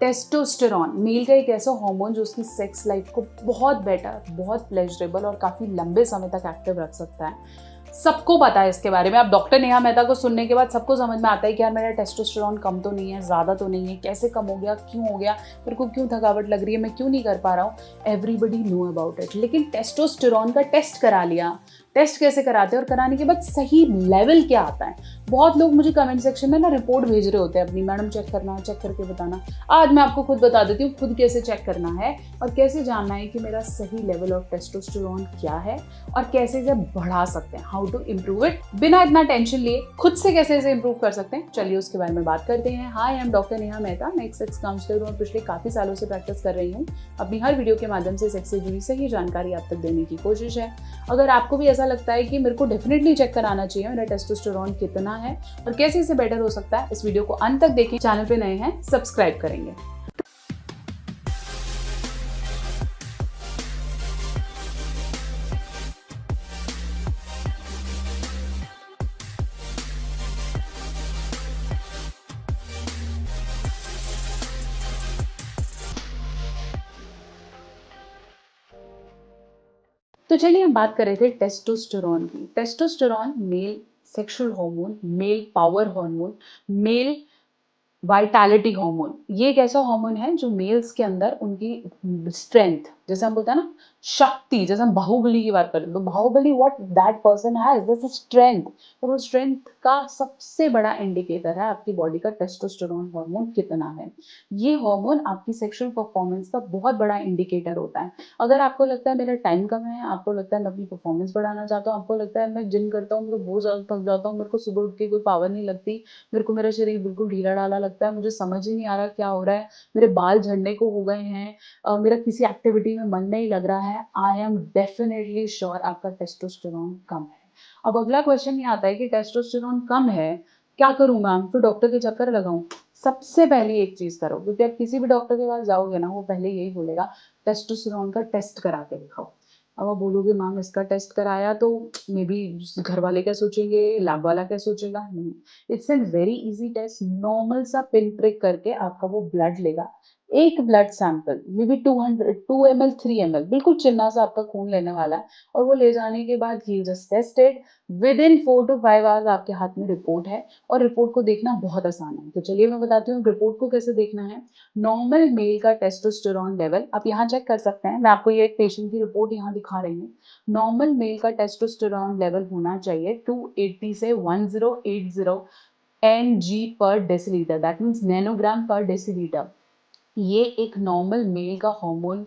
Testosterone mail का एक ऐसा हार्मोन जो उसकी सेक्स लाइफ को बहुत बेटर, बहुत प्लेजरेबल और काफ़ी लंबे समय तक एक्टिव रख सकता है। सबको पता है इसके बारे में। अब डॉक्टर नेहा मेहता को सुनने के बाद सबको समझ में आता है कि यार मेरा टेस्टोस्टेरॉन कम तो नहीं है, ज़्यादा तो नहीं है, कैसे कम हो गया, क्यों हो गया, मेरे को क्यों थकावट लग रही है, मैं क्यों नहीं कर पा रहा हूँ। Everybody know about it. लेकिन टेस्टोस्टेरॉन का टेस्ट करा लिया। टेस्ट कैसे कराते हैं और कराने के बाद सही लेवल क्या आता है। बहुत लोग मुझे कमेंट सेक्शन में ना रिपोर्ट भेज रहे होते हैं अपनी, मैडम चेक करना, चेक करके बताना। आज मैं आपको खुद बता देती हूँ खुद कैसे चेक करना है और कैसे जानना है कि मेरा सही लेवल ऑफ टेस्टोस्टेरॉन क्या है और कैसे इसे बढ़ा सकते हैं, हाउ टू इम्प्रूव इट। बिना इतना टेंशन लिए खुद से कैसे इसे इम्प्रूव कर सकते हैं, चलिए उसके बारे में बात करते हैं। Hi, I am doctor Neha Mehta. मैं एक सेक्स काउंसलर हूँ और पिछले काफी सालों से प्रैक्टिस कर रही हूँ। अपनी हर वीडियो के माध्यम से सेक्स से जुड़ी सही जानकारी आप तक देने की कोशिश है। अगर आपको भी ऐसा लगता है कि मेरे को डेफिनेटली चेक कराना चाहिए मेरा टेस्टोस्टेरॉन कितना है और कैसे इसे बेटर हो सकता है, इस वीडियो को अंत तक देखें। चैनल पे नए हैं, सब्सक्राइब करेंगे। तो चलिए हम बात कर रहे थे टेस्टोस्टेरॉन की। Testosterone male sexual hormone, male power hormone, male vitality hormone, ये एक ऐसा हार्मोन है जो मेल्स के अंदर उनकी स्ट्रेंथ, जैसे हम बोलते हैं ना शक्ति, जैसे हम बाहुबली की बात करें तो Baahubali what that person has, this strength. तो वो स्ट्रेंथ का सबसे बड़ा इंडिकेटर है आपकी बॉडी का टेस्टोस्टेरॉन हार्मोन कितना है। ये हार्मोन आपकी सेक्सुअल परफॉर्मेंस का बहुत बड़ा इंडिकेटर होता है। अगर आपको लगता है मेरा टाइम कम है, आपको लगता है मैं अपनी परफॉर्मेंस बढ़ाना चाहता हूँ, आपको लगता है मैं जिम करता हूँ, मैं बहुत ज़्यादा थक जाता हूँ, मेरे को सुबह उठ के कोई पावर नहीं लगती, मेरे को मेरा शरीर बिल्कुल ढीला ढाला लगता है, मुझे समझ ही नहीं आ रहा क्या हो रहा है, मेरे बाल झड़ने को हो गए हैं, मेरा किसी एक्टिविटी में मन नहीं लग रहा है, आई एम डेफिनेटली श्योर आपका टेस्टोस्टेरॉन कम है। अब अगला क्वेश्चन ये आता है कि टेस्टोस्टेरॉन कम है, क्या करूँ मैम, तो डॉक्टर के चक्कर लगाऊं? सबसे पहले एक चीज करो, क्योंकि आप किसी भी डॉक्टर के पास जाओगे ना, वो पहले यही बोलेगा टेस्टोस्टेरॉन का टेस्ट करा के दिखाओ। अब आप बोलोगे मैम इसका टेस्ट कराया तो मे बी घर वाले क्या सोचेंगे, लैब वाला क्या सोचेगा। नहीं, it's an very easy test. Normal सा पिन प्रिक करके आपका वो ब्लड लेगा, एक blood sample may be 2 ml 3 ml, बिल्कुल चिन्ना सा आपका खून लेने वाला है, और वो ले जाने के बाद ही just tested within 4 to 5 hours आपके हाथ में रिपोर्ट है। और रिपोर्ट को देखना बहुत आसान है, तो चलिए मैं बताती हूँ रिपोर्ट को कैसे देखना है। नॉर्मल मेल का टेस्टोस्टेरॉन लेवल आप यहाँ चेक कर सकते हैं। मैं आपको ये एक पेशेंट की रिपोर्ट यहाँ दिखा रही हूँ। नॉर्मल मेल का टेस्टोस्टेरॉन लेवल होना चाहिए 280 से 1080 Ng पर डेसीलीटर, दैट मीन्स नैनोग्राम पर डेसीलीटर। ये एक नॉर्मल मेल का हार्मोन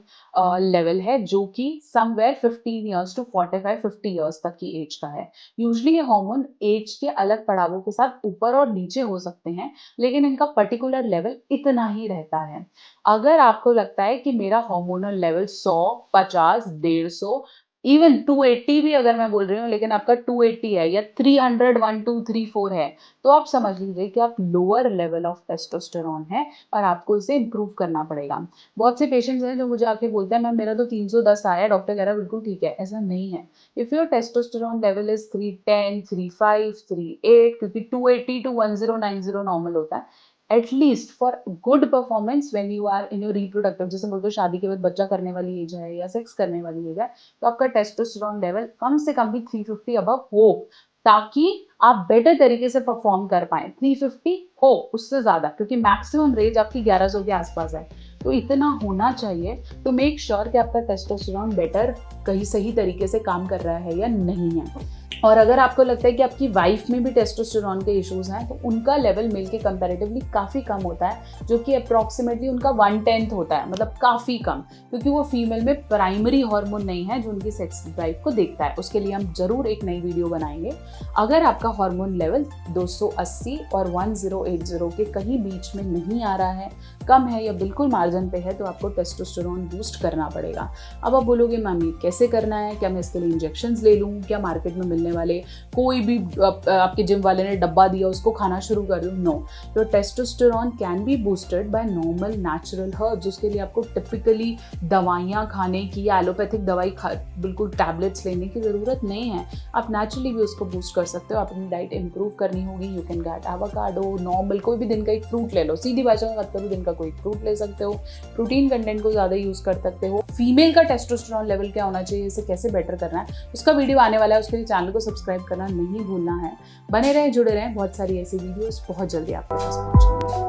लेवल है जो कि समवेयर 15 ईयर्स टू 45-50 ईयर्स तक की एज का है। यूजली ये हार्मोन एज के अलग पड़ावों के साथ ऊपर और नीचे हो सकते हैं, लेकिन इनका पर्टिकुलर लेवल इतना ही रहता है। अगर आपको लगता है कि मेरा हार्मोनल लेवल 100, 50, 150, इवन 280 भी अगर मैं बोल रही हूँ, लेकिन आपका 280 है या 300, 1, 2, 3, 4 है, तो आप समझ लीजिए कि आप लोअर लेवल ऑफ टेस्टोस्टेरॉन है और आपको इसे इम्प्रूव करना पड़ेगा। बहुत से पेशेंट्स हैं जो मुझे आके बोलते हैं मैम मेरा तो 310 आया, डॉक्टर कह रहा है बिल्कुल ठीक है। ऐसा नहीं है। If your testosterone level is 310, 35, 38, क्योंकि 280 to 1090 नॉर्मल होता है, at least for good performance when you are in your reproductive, जैसे बोलते हो शादी के बाद बच्चा करने वाली एज है या सेक्स करने वाली एज है, तो आपका टेस्टोस्टेरॉन लेवल कम से कम भी 350 अबव हो, ताकि आप बेटर तरीके से परफॉर्म कर पाए। 350 हो, उससे ज्यादा, क्योंकि मैक्सिमम रेंज आपकी 1100 के आसपास है, तो इतना होना चाहिए। तो मेक श्योर कि आपका टेस्टोस्टेरॉन बेटर कहीं सही तरीके से काम कर रहा है या नहीं है। और अगर आपको लगता है कि आपकी वाइफ में भी टेस्टोस्टेरॉन के इश्यूज हैं, तो उनका लेवल मेल के कंपैरेटिवली काफ़ी कम होता है, जो कि अप्रॉक्सीमेटली उनका 1/10 होता है, मतलब काफ़ी कम, क्योंकि वो फीमेल में प्राइमरी हार्मोन नहीं है जो उनकी सेक्स ड्राइव को देखता है। उसके लिए हम जरूर एक नई वीडियो बनाएंगे। अगर आपका हार्मोन लेवल 280 और 1080 के कहीं बीच में नहीं आ रहा है, कम है या बिल्कुल मार्जिन पे है, तो आपको टेस्टोस्टेरॉन बूस्ट करना पड़ेगा। अब आप बोलोगे मैम ये कैसे कैसे करना है, क्या मैं इसके लिए इंजेक्शंस ले लूँ, क्या मार्केट में मिलने वाले कोई भी आपके जिम वाले ने डब्बा दिया उसको खाना शुरू कर दूँ? No, your testosterone can be boosted by normal natural herbs. उसके लिए आपको टिपिकली दवाइयाँ खाने की या एलोपैथिक दवाई बिल्कुल टैबलेट्स लेने की ज़रूरत नहीं है। आप नेचुरली भी उसको बूस्ट कर सकते हो। अपनी डाइट इंप्रूव करनी होगी, you can get avocado, normal कोई भी दिन का एक फ्रूट ले लो, सीधी भाषा में बात करूँ दिन का कोई फ्रूट ले सकते हो। प्रोटीन कंटेंट को ज़्यादा यूज़ कर सकते हो। फीमेल का टेस्टोस्टेरोन लेवल क्या होना चाहिए, इसे कैसे बेटर करना है, उसका वीडियो आने वाला है, उसके लिए चैनल को सब्सक्राइब करना नहीं भूलना है। बने रहें, जुड़े रहें, बहुत सारी ऐसी वीडियोस बहुत जल्दी आपके पास पहुंचेंगी।